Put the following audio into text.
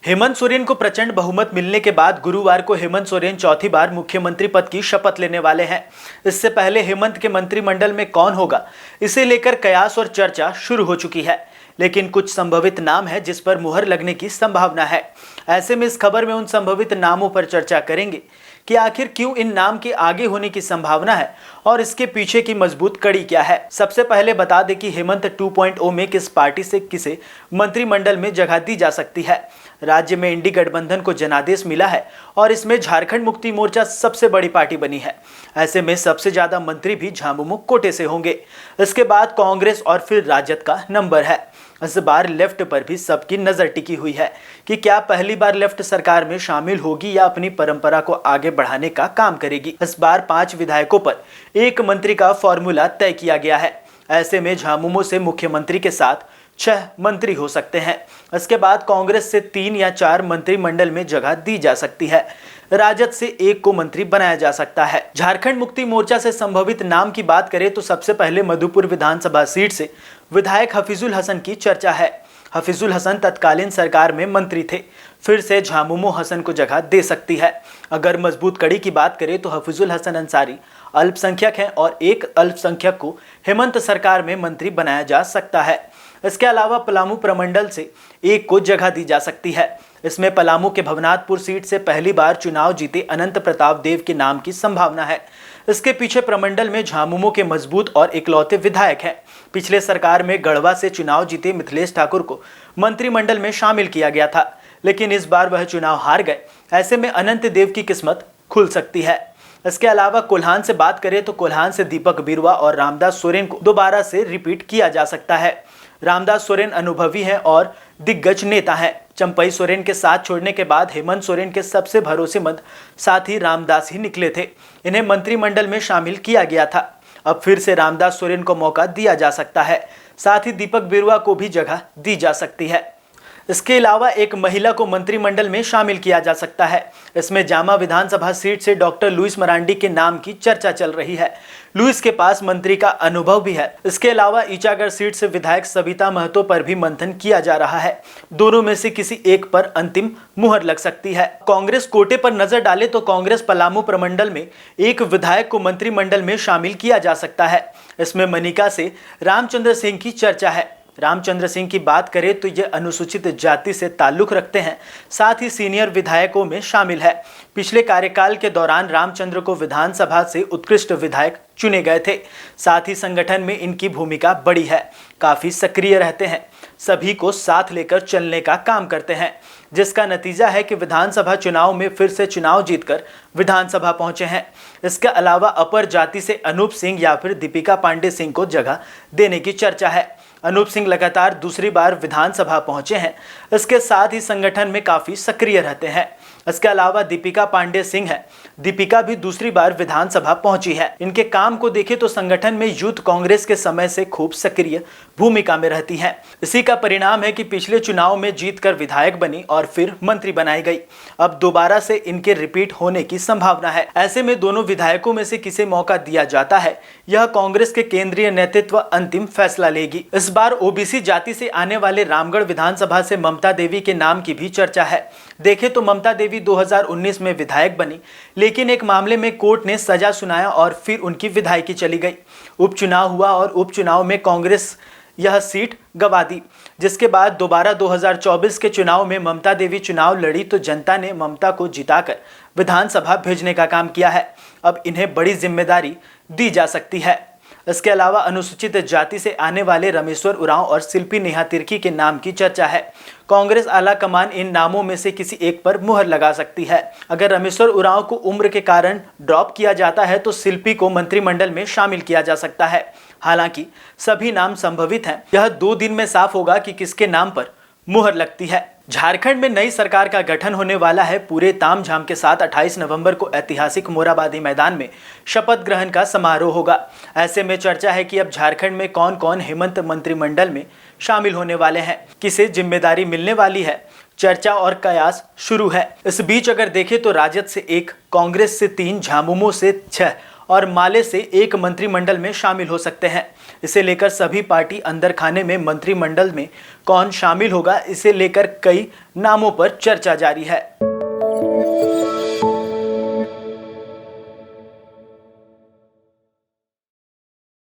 हेमंत सोरेन को प्रचंड बहुमत मिलने के बाद गुरुवार को हेमंत सोरेन चौथी बार मुख्यमंत्री पद की शपथ लेने वाले हैं। इससे पहले हेमंत के मंत्रिमंडल में कौन होगा, इसे लेकर कयास और चर्चा शुरू हो चुकी है, लेकिन कुछ संभावित नाम है जिस पर मुहर लगने की संभावना है। ऐसे में इस खबर में उन संभावित नामों पर चर्चा करेंगे कि आखिर क्यों इन नाम के आगे होने की संभावना है और इसके पीछे की मजबूत कड़ी क्या है। सबसे पहले बता दें कि हेमंत 2.0 में किस पार्टी से किसे मंत्रिमंडल में जगह दी जा सकती है। राज्य में इंडी गठबंधन को जनादेश मिला है और इसमें झारखंड मुक्ति मोर्चा सबसे बड़ी पार्टी बनी है। ऐसे में सबसे ज्यादा मंत्री भी झामुमो कोटे से होंगे। इसके बाद कांग्रेस और फिर राजद का नंबर है। इस बार लेफ्ट पर भी सबकी नजर टिकी हुई है कि क्या पहली बार लेफ्ट सरकार में शामिल होगी या अपनी परंपरा को आगे बढ़ाने का काम करेगी। इस बार 5 विधायकों पर एक मंत्री का फॉर्मूला तय किया गया है। ऐसे में झामुमो से मुख्यमंत्री के साथ 6 मंत्री हो सकते हैं। इसके बाद कांग्रेस से 3 या 4 मंत्रिमंडल में जगह दी जा सकती है। राजद से 1 को मंत्री बनाया जा सकता है। झारखंड मुक्ति मोर्चा से संभावित नाम की बात करें तो सबसे पहले मधुपुर विधानसभा सीट से विधायक हफीजुल हसन की चर्चा है। हफीजुल हसन तत्कालीन सरकार में मंत्री थे, फिर से झामुमो हसन को जगह दे सकती है। अगर मजबूत कड़ी की बात करें तो हफीजुल हसन अंसारी अल्पसंख्यक हैं और एक अल्पसंख्यक को हेमंत सरकार में मंत्री बनाया जा सकता है। इसके अलावा पलामू प्रमंडल से 1 को जगह दी जा सकती है। इसमें पलामू के भवनाथपुर सीट से पहली बार चुनाव जीते अनंत प्रताप देव के नाम की संभावना है। इसके पीछे प्रमंडल में झामुमो के मजबूत और इकलौते विधायक हैं। पिछले सरकार में गढ़वा से चुनाव जीते मिथिलेश ठाकुर को मंत्रिमंडल में शामिल किया गया था, लेकिन इस बार वह चुनाव हार गए। ऐसे में अनंत देव की किस्मत खुल सकती है। इसके अलावा कोल्हान से बात करें तो कोल्हान से दीपक बिरुवा और रामदास सोरेन को दोबारा से रिपीट किया जा सकता है। रामदास सोरेन अनुभवी हैं और दिग्गज नेता हैं। चंपई सोरेन के साथ छोड़ने के बाद हेमंत सोरेन के सबसे भरोसेमंद साथी रामदास ही निकले थे। इन्हें मंत्रिमंडल में शामिल किया गया था। अब फिर से रामदास सोरेन को मौका दिया जा सकता है। साथ ही दीपक बिरुवा को भी जगह दी जा सकती है। इसके अलावा एक महिला को मंत्रिमंडल में शामिल किया जा सकता है। इसमें जामा विधानसभा सीट से डॉक्टर लुइस मरांडी के नाम की चर्चा चल रही है। लुइस के पास मंत्री का अनुभव भी है। इसके अलावा ईचागढ़ सीट से विधायक सविता महतो पर भी मंथन किया जा रहा है। दोनों में से किसी एक पर अंतिम मुहर लग सकती है। कांग्रेस कोटे पर नजर डाले तो कांग्रेस पलामू प्रमंडल में एक विधायक को मंत्रिमंडल में शामिल किया जा सकता है। इसमें मनिका से रामचंद्र सिंह की चर्चा है। रामचंद्र सिंह की बात करें तो ये अनुसूचित जाति से ताल्लुक रखते हैं, साथ ही सीनियर विधायकों में शामिल है। पिछले कार्यकाल के दौरान रामचंद्र को विधानसभा से उत्कृष्ट विधायक चुने गए थे। साथ ही संगठन में इनकी भूमिका बड़ी है, काफी सक्रिय रहते हैं, सभी को साथ लेकर चलने का काम करते हैं, जिसका नतीजा है कि विधानसभा चुनाव में फिर से चुनाव जीतकर विधानसभा पहुंचे हैं। इसके अलावा अपर जाति से अनूप सिंह या फिर दीपिका पांडे सिंह को जगह देने की चर्चा है। अनूप सिंह लगातार दूसरी बार विधानसभा पहुंचे हैं। इसके साथ ही संगठन में काफी सक्रिय रहते हैं। इसके अलावा दीपिका पांडे सिंह है। दीपिका भी दूसरी बार विधानसभा पहुंची है। इनके काम को देखें तो संगठन में यूथ कांग्रेस के समय से खूब सक्रिय भूमिका में रहती हैं। इसी का परिणाम है कि पिछले चुनाव में जीतकर विधायक बनी और फिर मंत्री बनाई गई। अब दोबारा से इनके रिपीट होने की संभावना है। ऐसे में दोनों विधायकों में से किसे मौका दिया जाता है, यह कांग्रेस के केंद्रीय नेतृत्व अंतिम फैसला लेगी। इस बार ओबीसी जाति से आने वाले रामगढ़ विधानसभा से ममता देवी के नाम की भी चर्चा है। देखें तो ममता देवी 2019 में विधायक बनी, लेकिन एक मामले में कोर्ट ने सजा सुनाया और फिर उनकी विधायकी चली गई। उपचुनाव हुआ और उपचुनाव में कांग्रेस यह सीट गंवा दी, जिसके बाद दोबारा 2024 के चुनाव में ममता देवी चुनाव लड़ी तो जनता ने ममता को जिताकर विधानसभा भेजने का काम किया है। अब इन्हें बड़ी जिम्मेदारी दी जा सकती है। इसके अलावा अनुसूचित जाति से आने वाले रमेश्वर उरांव और शिल्पी नेहा तिर्की के नाम की चर्चा है। कांग्रेस आला कमान इन नामों में से किसी एक पर मुहर लगा सकती है। अगर रमेश्वर उरांव को उम्र के कारण ड्रॉप किया जाता है तो शिल्पी को मंत्रिमंडल में शामिल किया जा सकता है। हालांकि सभी नाम संभवित हैं। यह 2 दिन में साफ होगा कि किसके नाम पर मुहर लगती है। झारखंड में नई सरकार का गठन होने वाला है। पूरे तामझाम के साथ 28 नवंबर को ऐतिहासिक मोरहाबादी मैदान में शपथ ग्रहण का समारोह होगा। ऐसे में चर्चा है कि अब झारखंड में कौन कौन हेमंत मंत्रिमंडल में शामिल होने वाले हैं, किसे जिम्मेदारी मिलने वाली है। चर्चा और कयास शुरू है। इस बीच अगर देखें तो राजद से 1, कांग्रेस से 3, झामुमो से 6 और माले से एक मंत्रिमंडल में शामिल हो सकते हैं। इसे लेकर सभी पार्टी अंदर खाने में मंत्रिमंडल में कौन शामिल होगा, इसे लेकर कई नामों पर चर्चा जारी है।